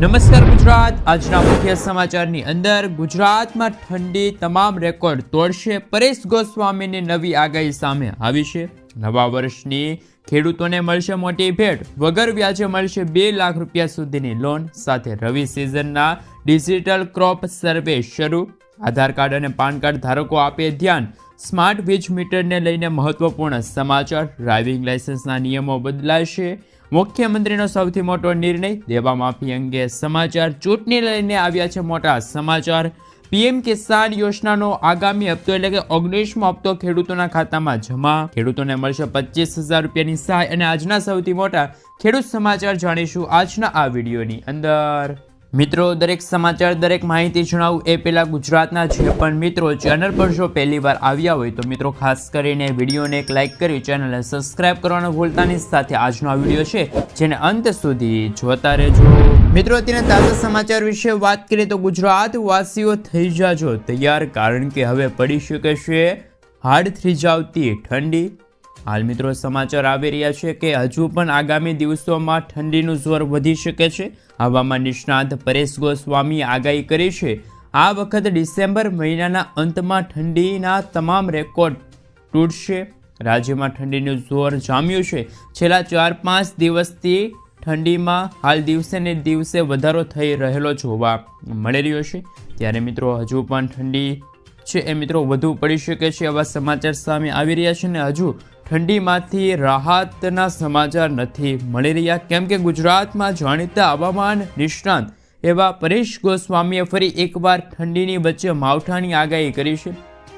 નમસ્કાર ગુજરાત। આજના મુખ્ય સમાચારની અંદર ગુજરાતમાં ઠંડી તમામ રેકોર્ડ તોડશે। પરેશ ગોસ્વામીની નવી આગાહી સામે આવી છે। નવા વર્ષની ખેડૂતોને મળશે મોટી ભેટ। વગર વ્યાજે મળશે 2 લાખ રૂપિયા સુધીની લોન। સાથે રવિ સિઝનના ડિજિટલ ક્રોપ સર્વે શરૂ। આધાર કાર્ડ અને પાન કાર્ડ ધારકો આપે ધ્યાન। સ્માર્ટ વીજ મીટરને લઈને મહત્વપૂર્ણ સમાચાર। ડ્રાઇવિંગ લાયસન્સના નિયમો બદલાશે। મુખ્યમંત્રીનો સૌથી મોટો નિર્ણય। દેવા માફી અંગે સમાચાર। ચૂંટણી લઈને આવ્યા છે મોટા સમાચાર। પીએમ કિસાન યોજનાનો આગામી હપ્તો એટલે કે 19મો હપ્તો ખેડૂતોના ખાતામાં જમા। ખેડૂતોને મળશે 25,000 રૂપિયાની સહાય। અને આજના સૌથી મોટા ખેડૂત સમાચાર જાણીશું આજના આ વિડીયોની અંદર। મિત્રો, દરેક સમાચાર દરેક માહિતી જણાવું એ પહેલાં ગુજરાતના જે પણ મિત્રો ચેનલ પર જો પહેલી વાર આવ્યા હોય તો મિત્રો ખાસ કરીને વિડીયોને એક લાઇક કરી ચેનલને સબસ્ક્રાઇબ કરવાનું ભૂલતા નહીં। સાથે આજનો આ વિડીયો છે જેને અંત સુધી જોતા રહેજો। મિત્રો, અત્યારના તાજા સમાચાર વિશે વાત કરીએ તો ગુજરાત વાસીઓ થઈ જાજો તૈયાર, કારણ કે હવે પડી શકે છે હાડ થીજાવતી ઠંડી। હાલ મિત્રો સમાચાર આવી રહ્યા છે કે હજુ પણ આગામી દિવસોમાં ઠંડીનું જોર વધી શકે છે। હવામાન નિષ્ણાત પરેશ ગોસ્વામીએ આગાહી કરી છે આ વખત ડિસેમ્બર મહિનાના અંતમાં ઠંડીના તમામ રેકોર્ડ તૂટશે। રાજ્યમાં ઠંડીનું જોર જામ્યું છે। છેલ્લા 4-5 દિવસથી ઠંડીમાં હાલ દિવસે ને દિવસે વધારો થઈ રહેલો જોવા મળી રહ્યો છે। ત્યારે મિત્રો હજુ પણ ઠંડી છે એ મિત્રો વધુ પડી શકે છે એવા સમાચાર સામે આવી રહ્યા છે। ને હજુ ઠંડીમાંથી રાહતના સમાચાર નથી મળી રહ્યા, કેમ કે ગુજરાતમાં જાણીતા હવામાન નિષ્ણાત એવા પરેશ ગોસ્વામીએ ફરી એકવાર ઠંડીની વચ્ચે માવઠાની આગાહી કરી છે।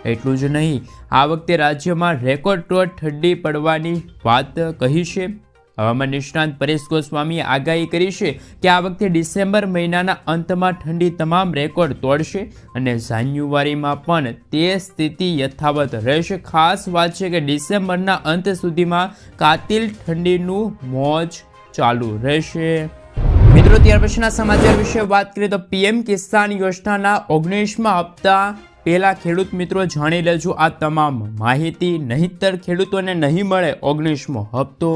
એટલું જ નહીં, આ વખતે રાજ્યમાં રેકોર્ડ તોડ ઠંડી પડવાની વાત કહી છે। હવામાન નિષ્ણાત પરેશ ગોસ્વામીએ આગાહી કરી છે કે આ વખતે ડિસેમ્બર મહિનાના અંતમાં ઠંડી તમામ રેકોર્ડ તોડશે અને જાન્યુઆરીમાં પણ તે સ્થિતિ યથાવત રહેશે। ખાસ વાત છે કે ડિસેમ્બરના અંત સુધીમાં કાતિલ ઠંડીનું મોજ ચાલુ રહેશે। મિત્રો, ત્યાર પછીના સમાચાર વિશે વાત કરીએ તો પીએમ કિસાન યોજનાના 19મા હપ્તા પહેલા ખેડૂત મિત્રો જાણી લેજો આ તમામ માહિતી, નહીંતર ખેડૂતોને નહીં મળે 19મો હપ્તો।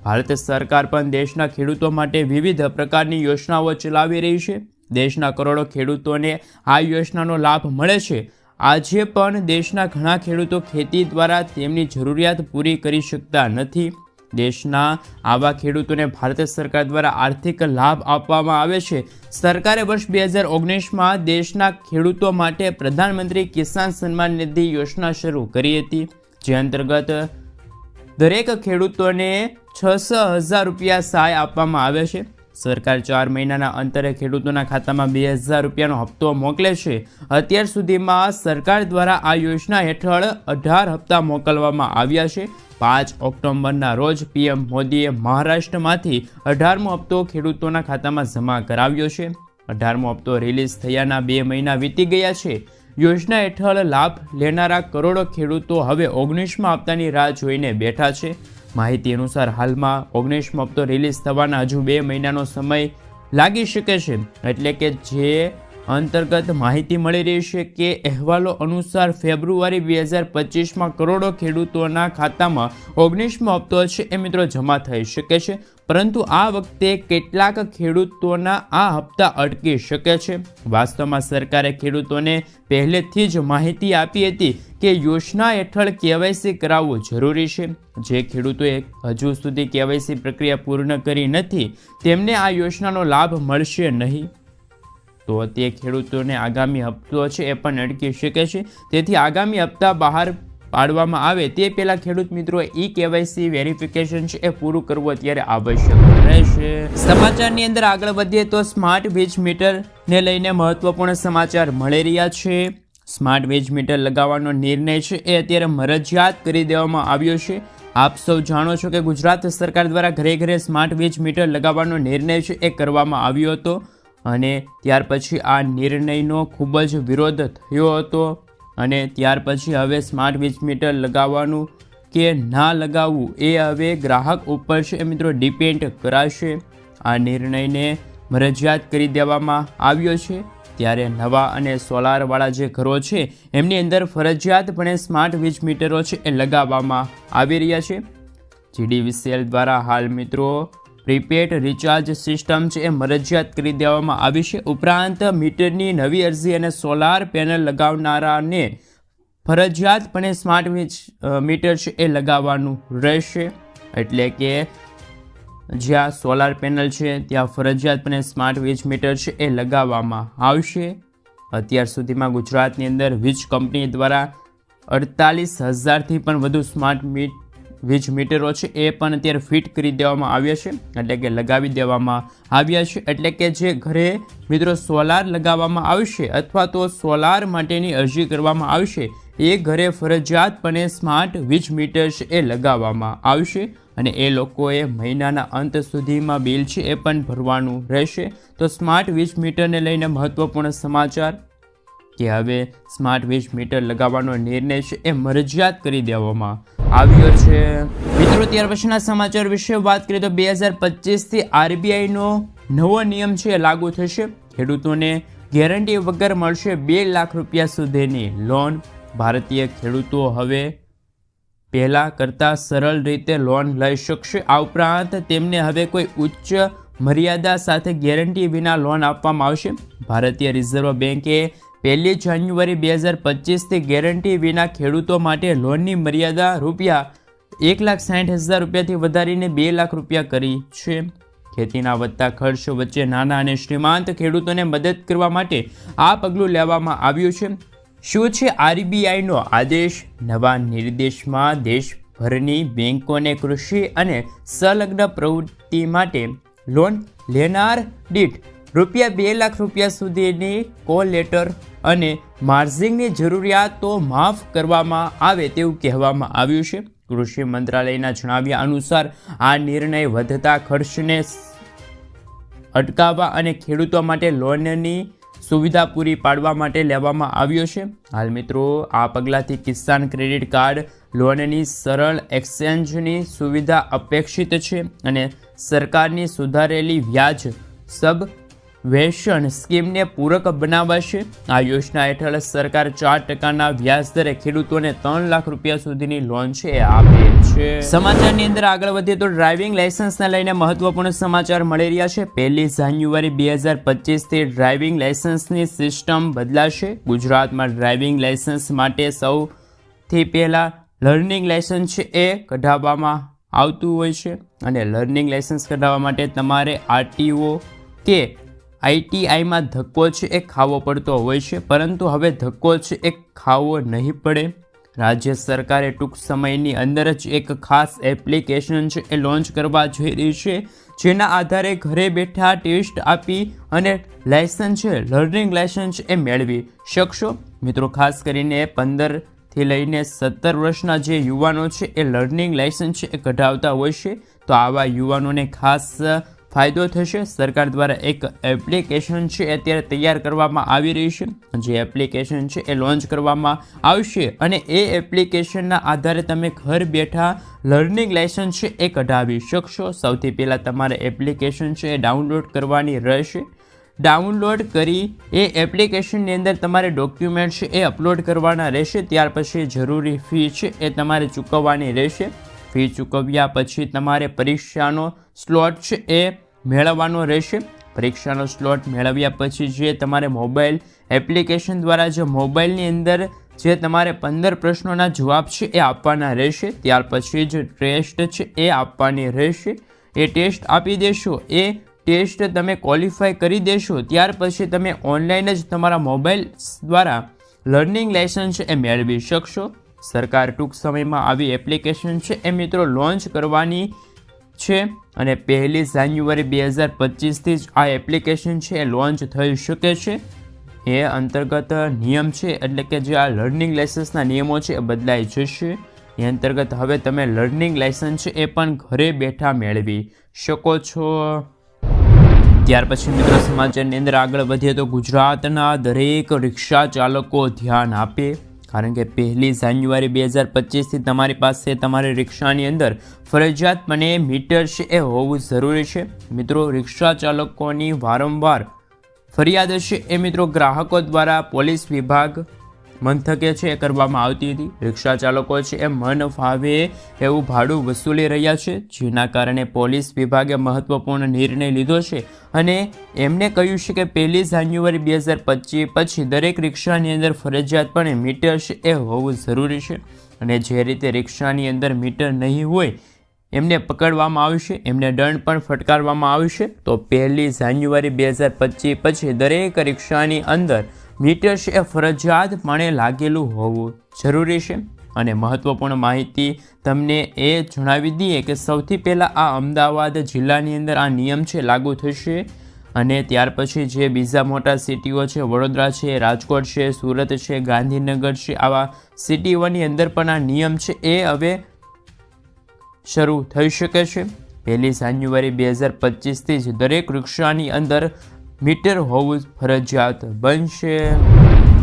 ભારત સરકાર પણ દેશના ખેડૂતો માટે વિવિધ પ્રકારની યોજનાઓ ચલાવી રહી છે। દેશના કરોડો ખેડૂતોને આ યોજનાનો લાભ મળે છે। આજે પણ દેશના ઘણા ખેડૂતો ખેતી દ્વારા તેમની જરૂરિયાત પૂરી કરી શકતા નથી। દેશના આવા ખેડૂતોને ભારત સરકાર દ્વારા આર્થિક લાભ આપવામાં આવે છે। સરકારે વર્ષ 2019માં દેશના ખેડૂતો માટે પ્રધાનમંત્રી કિસાન સન્માન નિધિ યોજના શરૂ કરી હતી, જે અંતર્ગત દરેક ખેડૂતોને 6,000 રૂપિયા સહાય આપવામાં આવે છે। સરકાર 4 મહિનાના અંતરે ખેડૂતોના ખાતામાં 2,000 રૂપિયાનો હપ્તો મોકલે છે। અત્યાર સુધીમાં સરકાર દ્વારા આ યોજના હેઠળ 18 હપ્તા મોકલવામાં આવ્યા છે। 5 ઓક્ટોબરના રોજ પીએમ મોદીએ મહારાષ્ટ્રમાંથી 18મો હપ્તો ખેડૂતોના ખાતામાં જમા કરાવ્યો છે। 18મો હપ્તો રિલીઝ થયાના 2 મહિના વીતી ગયા છે। યોજના હેઠળ લાભ લેનારા કરોડો ખેડૂતો હવે 19મા હપ્તાની રાહ જોઈને બેઠા છે। માહિતી અનુસાર હાલમાં 19મો હપ્તો રિલીઝ થવાના હજુ 2 મહિનાનો સમય લાગી શકે છે। એટલે કે જે અંતર્ગત માહિતી મળી રહી છે કે અહેવાલો અનુસાર ફેબ્રુઆરી 2025માં કરોડો ખેડૂતોના ખાતામાં 19મો હપ્તો છે એ મિત્રો જમા થઈ શકે છે। પરંતુ આ વખતે કેટલાક ખેડૂતોના આ હપ્તા અટકી શકે છે। વાસ્તવમાં સરકારે ખેડૂતોને પહેલેથી જ માહિતી આપી હતી કે યોજના હેઠળ કેવાયસી કરાવવું જરૂરી છે। જે ખેડૂતોએ હજુ સુધી કેવાયસી પ્રક્રિયા પૂર્ણ કરી નથી તેમને આ યોજનાનો લાભ મળશે નહીં। તો તે ખેડૂતોને આગામી હપ્તો છે એ પણ અટકી શકે છે। તેથી આગામી હપ્તા બહાર પાડવામાં આવે તે પહેલા ખેડૂત મિત્રો કેવાયસી વેરિફિકેશન છે એ પૂરું કરવું અત્યારે આવશ્યક રહેશે। સમાચારની અંદર આગળ વધીએ તો સ્માર્ટ વીજ મીટરને લઈને મહત્વપૂર્ણ સમાચાર મળી રહ્યા છે। સ્માર્ટ વીજ મીટર લગાવવાનો નિર્ણય છે એ અત્યારે મરજિયાત કરી દેવામાં આવ્યો છે। આપ સૌ જાણો છો કે ગુજરાત સરકાર દ્વારા ઘરે ઘરે સ્માર્ટ વીજ મીટર લગાવવાનો નિર્ણય છે એ કરવામાં આવ્યો હતો અને ત્યાર પછી આ નિર્ણયનો ખૂબ જ વિરોધ થયો હતો અને ત્યાર પછી હવે સ્માર્ટ વીજ મીટર લગાવવાનું કે ના લગાવવું એ હવે ગ્રાહક ઉપર છે એ મિત્રો ડિપેન્ડ કરાશે। આ નિર્ણયને મરજિયાત કરી દેવામાં આવ્યો છે। ત્યારે નવા અને સોલારવાળા જે ઘરો છે એમની અંદર ફરજિયાતપણે સ્માર્ટ વીજ મીટરો છે એ લગાવવામાં આવી રહ્યા છે। જીડીવીસીએલ દ્વારા હાલ મિત્રો પ્રીપેડ રિચાર્જ સિસ્ટમ છે એ મરજિયાત કરી દેવામાં આવી છે. ઉપરાંત મીટરની નવી અરજી અને સોલાર પેનલ લગાવનારાને ફરજિયાતપણે સ્માર્ટ મીટર છે એ લગાવવાનું રહેશે. એટલે કે જ્યાં સોલાર પેનલ છે ત્યાં ફરજિયાતપણે સ્માર્ટ વીજ મીટર છે એ લગાવવામાં આવશે. અત્યાર સુધીમાં ગુજરાતની અંદર વીજ કંપની દ્વારા 48,000થી પણ વધુ સ્માર્ટ વીજ મીટરો છે એ પણ અત્યારે ફિટ કરી દેવામાં આવ્યા છે, એટલે કે લગાવી દેવામાં આવ્યા છે. એટલે કે જે ઘરે મિત્રો સોલાર લગાવવામાં આવશે અથવા તો સોલાર માટેની અરજી કરવામાં આવશે એ ઘરે ફરજિયાતપણે સ્માર્ટ વીજ મીટર છે એ લગાવવામાં આવશે અને એ લોકોએ મહિનાના અંત સુધીમાં બિલ છે એ પણ ભરવાનું રહેશે. તો સ્માર્ટ વીજ મીટરને લઈને મહત્વપૂર્ણ સમાચાર કે હવે સ્માર્ટ વીજ મીટર લગાવવાનો નિર્ણય છે એ મરજિયાત કરી દેવામાં આવ્યો છે. મિત્રો ત્યાર પછીના સમાચાર વિશે વાત કરીએ તો 2025થી આરબીઆઈનો નવો નિયમ છે એ લાગુ થશે. ખેડૂતોને ગેરંટી વગર મળશે 2 લાખ રૂપિયા સુધીની લોન. ભારતીય ખેડૂતો હવે પહેલાં કરતાં સરળ રીતે લોન લઈ શકશે. આ ઉપરાંત તેમને હવે કોઈ ઉચ્ચ મર્યાદા સાથે ગેરંટી વિના લોન આપવામાં આવશે. ભારતીય રિઝર્વ બેન્કે 1 જાન્યુઆરી 2025થી ગેરંટી વિના ખેડૂતો માટે લોનની મર્યાદા ₹1,60,000 રૂપિયાથી વધારીને 2 લાખ રૂપિયા કરી છે. ખેતીના વધતા ખર્ચ વચ્ચે નાના અને શ્રીમાંત ખેડૂતોને મદદ કરવા માટે આ પગલું લેવામાં આવ્યું છે. શું છે આરબીઆઈનો આદેશ? નવા નિર્દેશમાં દેશભરની બેંકોને કૃષિ અને સંલગ્ન પ્રવૃત્તિ માટે લોન લેનાર દીઠ ₹2 લાખ રૂપિયા સુધીની કોલેટર અને માર્જિનની જરૂરિયાતો માફ કરવામાં આવે તેવું કહેવામાં આવ્યું છે. કૃષિ મંત્રાલયના જણાવ્યા અનુસાર આ નિર્ણય વધતા ખર્ચને અટકાવવા અને ખેડૂતો માટે લોનની સુવિધા પૂરી પાડવા માટે લેવામાં આવ્યો છે. હાલ મિત્રો આ પગલાંથી કિસાન ક્રેડિટ કાર્ડ લોનની સરળ એક્સચેન્જની સુવિધા અપેક્ષિત છે અને સરકારની સુધારેલી વ્યાજ સબવેશન સ્કીમને પૂરક બનાવાશે. આ યોજના હેઠળ સરકાર 4%ના વ્યાજ દરે ખેડૂતોને 3 લાખ રૂપિયા સુધીની લોન છે આપે છે. સમાચારની અંદર આગળ વધીએ તો ડ્રાઇવિંગ લાયસન્સને લઈને મહત્વપૂર્ણ સમાચાર મળી રહ્યા છે. 1 જાન્યુઆરી 2025થી ડ્રાઇવિંગ લાયસન્સની સિસ્ટમ બદલાશે. ગુજરાતમાં ડ્રાઇવિંગ લાયસન્સ માટે સૌથી પહેલાં લર્નિંગ લાયસન્સ છે એ કઢાવવામાં આવતું હોય છે અને લર્નિંગ લાયસન્સ કઢાવવા માટે તમારે આરટીઓ કે આઈટીઆઈમાં ધક્કો છે એ ખાવો પડતો હોય છે, પરંતુ હવે ધક્કો છે એ ખાવો નહીં પડે. રાજ્ય સરકારે ટૂંક સમયની અંદર જ એક ખાસ એપ્લિકેશન છે એ લોન્ચ કરવા જઈ રહી છે, જેના આધારે ઘરે બેઠા ટેસ્ટ આપી અને લાયસન્સ છે લર્નિંગ લાયસન્સ એ મેળવી શકશો. મિત્રો ખાસ કરીને 15થી લઈને 17 વર્ષના જે યુવાનો છે એ લર્નિંગ લાયસન્સ એ કઢાવતા હોય છે, તો આવા યુવાનોને ખાસ ફાયદો થશે. સરકાર દ્વારા એક એપ્લિકેશન છે અત્યારે તૈયાર કરવામાં આવી રહી છે, જે એપ્લિકેશન છે એ લોન્ચ કરવામાં આવશે અને એ એપ્લિકેશનના આધારે તમે ઘર બેઠા લર્નિંગ લાયસન્સ છે એ કઢાવી શકશો. સૌથી પહેલાં તમારે એપ્લિકેશન છે એ ડાઉનલોડ કરવાની રહેશે. ડાઉનલોડ કરી એ એપ્લિકેશનની અંદર તમારે ડોક્યુમેન્ટ છે એ અપલોડ કરવાના રહેશે. ત્યાર પછી જરૂરી ફી છે એ તમારે ચૂકવવાની રહેશે. ફી ચૂકવ્યા પછી તમારે પરીક્ષાનો સ્લોટ છે એ મેળવવાનો રહેશે. પરીક્ષાનો સ્લોટ મેળવ્યા પછી જે તમારે મોબાઈલ એપ્લિકેશન દ્વારા જે મોબાઈલની અંદર જે તમારે 15 પ્રશ્નોના જવાબ છે એ આપવાના રહેશે. ત્યાર પછી જ ટેસ્ટ છે એ આપવાની રહેશે. એ ટેસ્ટ આપી દેશો, એ ટેસ્ટ તમે ક્વોલિફાય કરી દેશો, ત્યાર પછી તમે ઓનલાઈન જ તમારા મોબાઈલ દ્વારા લર્નિંગ લાયસન્સ એ મેળવી શકશો. સરકાર ટૂંક સમયમાં આવી એપ્લિકેશન છે એ મિત્રો લોન્ચ કરવાની છે અને 1 જાન્યુઆરી 2025થી જ આ એપ્લિકેશન છે એ લોન્ચ થઈ શકે છે. એ અંતર્ગત નિયમ છે એટલે કે જે આ લર્નિંગ લાયસન્સના નિયમો છે એ બદલાઈ જશે. એ અંતર્ગત હવે તમે લર્નિંગ લાયસન્સ છે એ પણ ઘરે બેઠા મેળવી શકો છો. ત્યાર પછી મિત્રો સમાચારની અંદર આગળ વધીએ તો ગુજરાતના દરેક રિક્ષા ચાલકો ધ્યાન આપે, કારણ કે 1 જાન્યુઆરી 2025થી તમારી પાસે તમારી રિક્ષાની અંદર ફરજિયાતપણે મીટર છે એ હોવું જરૂરી છે. મિત્રો રિક્ષા ચાલકોની વારંવાર ફરિયાદ છે એ મિત્રો ગ્રાહકો દ્વારા પોલીસ વિભાગ મથકે છે એ કરવામાં આવતી હતી. રિક્ષા ચાલકો છે એ મન ફાવે એવું ભાડું વસૂલી રહ્યા છે, જેના કારણે પોલીસ વિભાગે મહત્વપૂર્ણ નિર્ણય લીધો છે અને એમને કહ્યું છે કે 1 જાન્યુઆરી 2025 પછી દરેક રિક્ષાની અંદર ફરજિયાતપણે મીટર છે એ હોવું જરૂરી છે અને જે રીતે રિક્ષાની અંદર મીટર નહીં હોય એમને પકડવામાં આવશે, એમને દંડ પણ ફટકારવામાં આવશે. તો 1 જાન્યુઆરી 2025 પછી દરેક રિક્ષાની અંદર મીટર છે એ ફરજિયાતપણે લાગેલું હોવું જરૂરી છે. અને મહત્વપૂર્ણ માહિતી તમને એ જણાવી દઈએ કે સૌથી પહેલાં આ અમદાવાદ જિલ્લાની અંદર આ નિયમ છે લાગુ થશે અને ત્યાર પછી જે બીજા મોટા સિટીઓ છે, વડોદરા છે, રાજકોટ છે, સુરત છે, ગાંધીનગર છે, આવા સિટીઓની અંદર પણ આ નિયમ છે એ હવે શરૂ થઈ શકે છે. 1 જાન્યુઆરી 2025થી જ દરેક રિક્ષાની અંદર મીટર હોવું ફરજિયાત બનશે.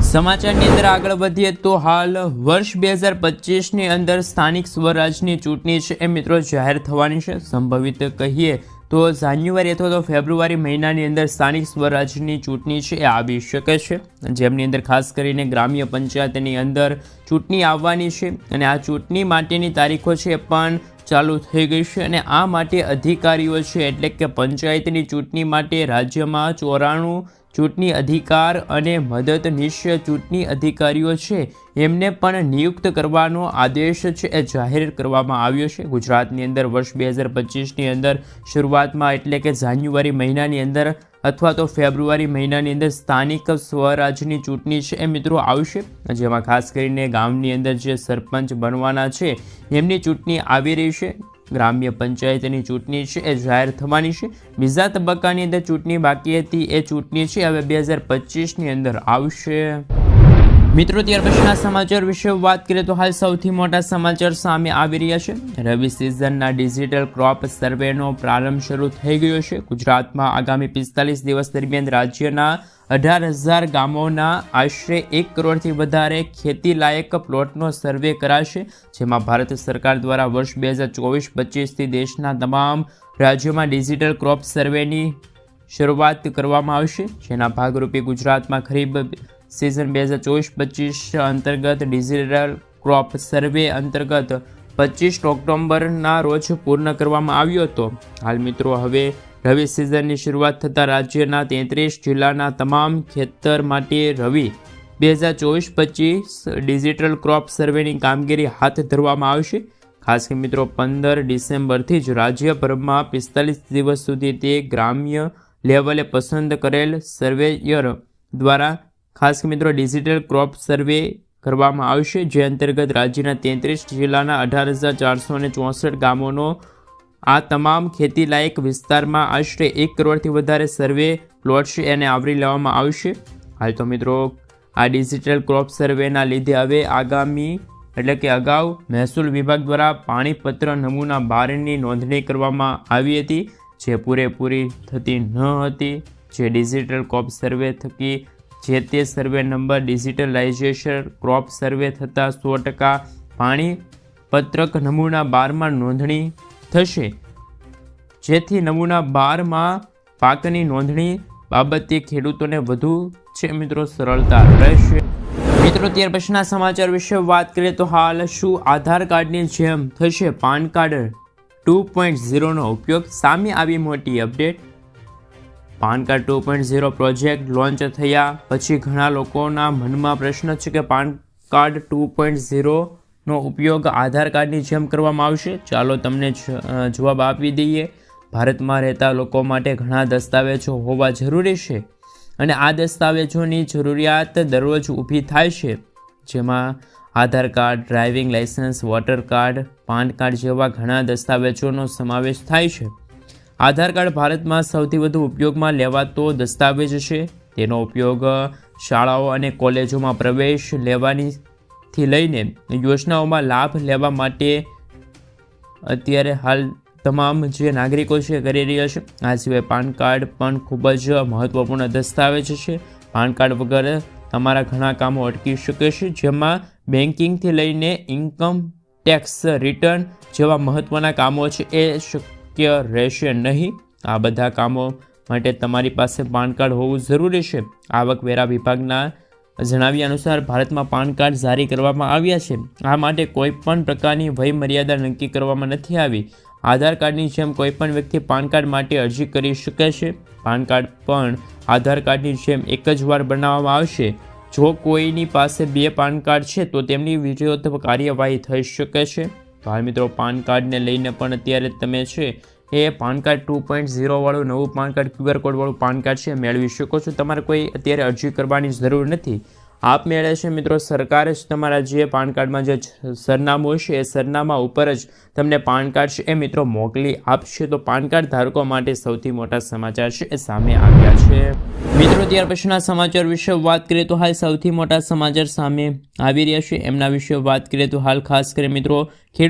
સમાચારની અંદર આગળ વધીએ તો હાલ વર્ષ 2025ની અંદર સ્થાનિક સ્વરાજની ચૂંટણી છે એ મિત્રો જાહેર થવાની છે. સંભવિત કહીએ તો જાન્યુઆરી અથવા તો ફેબ્રુઆરી મહિનાની અંદર સ્થાનિક સ્વરાજની ચૂંટણી છે એ આવી શકે છે, જેમની અંદર ખાસ કરીને ગ્રામ્ય પંચાયતની અંદર ચૂંટણી આવવાની છે અને આ ચૂંટણી માટેની તારીખો છે પણ ચાલુ થઈ ગઈ છે અને આ માટે અધિકારીઓ છે એટલે કે પંચાયતની ચૂંટણી માટે રાજ્યમાં 94 ચૂંટણી અધિકાર અને મદદનીશ ચૂંટણી અધિકારીઓ છે એમને પણ નિયુક્ત કરવાનો આદેશ છે એ જાહેર કરવામાં આવ્યો છે. ગુજરાતની અંદર વર્ષ 2025ની અંદર શરૂઆતમાં એટલે કે જાન્યુઆરી મહિનાની અંદર અથવા તો ફેબ્રુઆરી મહિનાની અંદર સ્થાનિક સ્વરાજની ચૂંટણી છે એ મિત્રો આવશે, જેમાં ખાસ કરીને ગામની અંદર જે સરપંચ બનવાના છે એમની ચૂંટણી આવી રહી છે. ગ્રામ્ય પંચાયતની ચૂંટણી છે એ જાહેર થવાની છે. બીજા તબક્કાની અંદર ચૂંટણી બાકી હતી એ ચૂંટણી છે હવે 2025ની અંદર આવશે. મિત્રો ત્યાર પછીના સમાચાર વિશે વાત કરીએ તો હાલ સૌથી મોટા સમાચાર સામે આવી રહ્યા છે. રવિ સિઝનના ડિજિટલ ક્રોપ સર્વેનો પ્રારંભ શરૂ થઈ ગયો છે. ગુજરાતમાં આગામી 45 દિવસ દરમિયાન રાજ્યના 18,000 ગામોના આશરે 1 કરોડથી વધારે ખેતીલાયક પ્લોટનો સર્વે કરાશે, જેમાં ભારત સરકાર દ્વારા વર્ષ 2024-25થી દેશના તમામ રાજ્યોમાં ડિજિટલ ક્રોપ સર્વેની શરૂઆત કરવામાં આવશે. જેના ભાગરૂપે ગુજરાતમાં ખરીફ સિઝન 2024-25 અંતર્ગત ડિજિટલ ક્રોપ સર્વે અંતર્ગત 25 ઓક્ટોબરના રોજ પૂર્ણ કરવામાં આવ્યો હતો. હાલ મિત્રો હવે રવિ સિઝનની શરૂઆત થતાં રાજ્યના 33 જિલ્લાના તમામ ખેતર માટે રવિ 2024-25 ડિજિટલ ક્રોપ સર્વેની કામગીરી હાથ ધરવામાં આવશે. ખાસ કે મિત્રો 15 ડિસેમ્બરથી જ રાજ્યભરમાં 45 દિવસ સુધી તે ગ્રામ્ય લેવલે પસંદ કરેલ સર્વેયર દ્વારા ખાસ મિત્રો ડિજિટલ ક્રોપ સર્વે કરવામાં આવશે, જે અંતર્ગત રાજ્યના 33 જિલ્લાના 18,464 ગામોનો આ તમામ ખેતીલાયક વિસ્તારમાં આશરે 1 કરોડથી વધારે સર્વે પ્લોટ છે એને આવરી લેવામાં આવશે. હાલ તો મિત્રો આ ડિજિટલ ક્રોપ સર્વેના લીધે હવે આગામી એટલે કે અગાઉ મહેસૂલ વિભાગ દ્વારા પાણીપત્ર નમૂના 12ની નોંધણી કરવામાં આવી હતી, જે પૂરેપૂરી થતી ન હતી. જે ડિજિટલ ક્રોપ સર્વે થકી જે તે સર્વે નંબર ડિજિટલાઇઝેશન ક્રોપ સર્વે થતાં 100% પાણીપત્રક નમૂના 12માં નોંધણી થશે, જેથી નમૂના 12માં પાકની નોંધણી બાબતે ખેડૂતોને વધુ છે મિત્રો સરળતા રહેશે. મિત્રો ત્યાર પછીના સમાચાર વિશે વાત કરીએ તો હાલ શું આધાર કાર્ડની જેમ થશે પાન કાર્ડ 2.0નો ઉપયોગ? સામે આવી મોટી update. PAN card 2.0 project launch થયા પછી ઘણા લોકોના મનમાં પ્રશ્ન છે કે પાન કાર્ડ 2.0નો ઉપયોગ આધાર કાર્ડની જેમ કરવામાં આવશે. ચાલો તમને જવાબ આપી દઈએ. ભારતમાં રહેતા લોકો માટે ઘણા દસ્તાવેજો હોવા જરૂરી છે અને આ દસ્તાવેજોની જરૂરિયાત દરરોજ ઊભી થાય છે, જેમાં Aadhaar card, driving licence, voter card, PAN card જેવા ઘણા દસ્તાવેજોનો સમાવેશ થાય છે. આધાર કાર્ડ ભારતમાં સૌથી વધુ ઉપયોગમાં લેવાતો દસ્તાવેજ છે. તેનો ઉપયોગ શાળાઓ અને કોલેજોમાં પ્રવેશ લેવાનીથી લઈને યોજનાઓમાં લાભ લેવા માટે અત્યારે હાલ તમામ જે નાગરિકો છે કરી રહ્યા છે. આ સિવાય પાન કાર્ડ પણ ખૂબ જ મહત્વપૂર્ણ દસ્તાવેજ છે. પાન કાર્ડ વગર તમારા ઘણા કામો અટકી શકે છે, જેમાં બેન્કિંગથી લઈને ઇન્કમ ટેક્સ રિટર્ન જેવા મહત્ત્વના કામો છે એ શક્ય રહેશે નહીં. આ બધા કામો માટે તમારી પાસે પાન કાર્ડ હોવું જરૂરી છે. આવકવેરા વિભાગના જણાવ્યા અનુસાર ભારતમાં પાન કાર્ડ જારી કરવામાં આવ્યા છે. આ માટે કોઈ પણ પ્રકારની વય મર્યાદા નક્કી કરવામાં નથી આવી. આધાર કાર્ડની જેમ કોઈ પણ વ્યક્તિ પાન કાર્ડ માટે અરજી કરી શકે છે. પાન કાર્ડ પણ આધાર કાર્ડની જેમ એક જ વાર બનાવવામાં આવશે. જો કોઈની પાસે 2 પાન કાર્ડ છે તો તેમની વિરુદ્ધ કાર્યવાહી થઈ શકે છે. તો હાલ મિત્રો પાન કાર્ડને લઈને પણ અત્યારે તમે છે એ પાન કાર્ડ 2.0 વાળું નવું પાન કાર્ડ QR કોડ વાળું પાન કાર્ડ છે મેળવી શકો છો. તમારે કોઈ અત્યારે અરજી કરવાની જરૂર નથી. આપમેળે છે મિત્રો સરકારે જ તમારા જે પાન કાર્ડમાં જે સરનામું હશે એ સરનામા ઉપર જ તમને પાન કાર્ડ છે એ મિત્રો મોકલી આપશે. તો પાન કાર્ડ ધારકો માટે સૌથી મોટા સમાચાર છે એ સામે આવ્યા છે. મિત્રો ત્યાર પછીના સમાચાર વિશે વાત કરીએ તો હાલ સૌથી મોટા સમાચાર સામે આવી રહ્યા છે એમના વિશે વાત કરીએ તો હાલ ખાસ કરી મિત્રો ખેડૂત